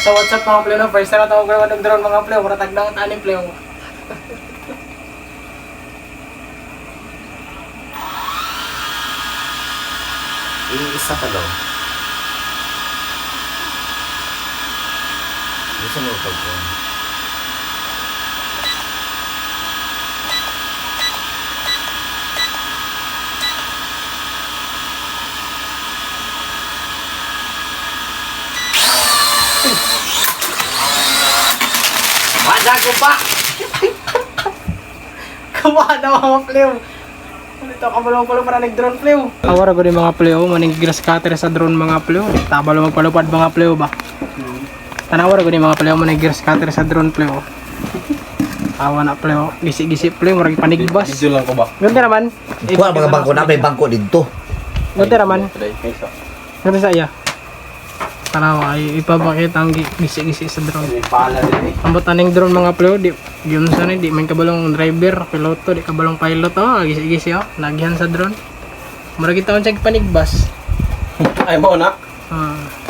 sa WhatsApp mga pleo no. First time na tawag ko drone mga pleo. Mura tagdaw at aning pleo. Iisa pa daw. Gusto mo pag Wala ko pa! Kawahan na mga pleo. Ito kabalong-balong para nag-drone pleo. Awara ko din mga pleo. Maning grass cutter sa drone mga pleo. Tabalo magpalupad mga pleo ba? Tanawara ko din mga pleo. Maning grass cutter sa drone pleo. Awa na pleo. Gisi-gisi pleo. Maragi panigbas. video lang ko ba? Ganti naman. Kuha mga bangko na, may bangko dito. Ganti naman. Ganti sa iya. Tanawa ay ipapakita ang gisi-gisi sa drone. Pala din eh. Ambot aning drone mga pleo. Di yun sa di man kabalong driver, piloto, di kabalong pilot oh, gisi-gisi oh, nagihan sa drone. Mura kita on check panigbas. Ay mo na. Ah.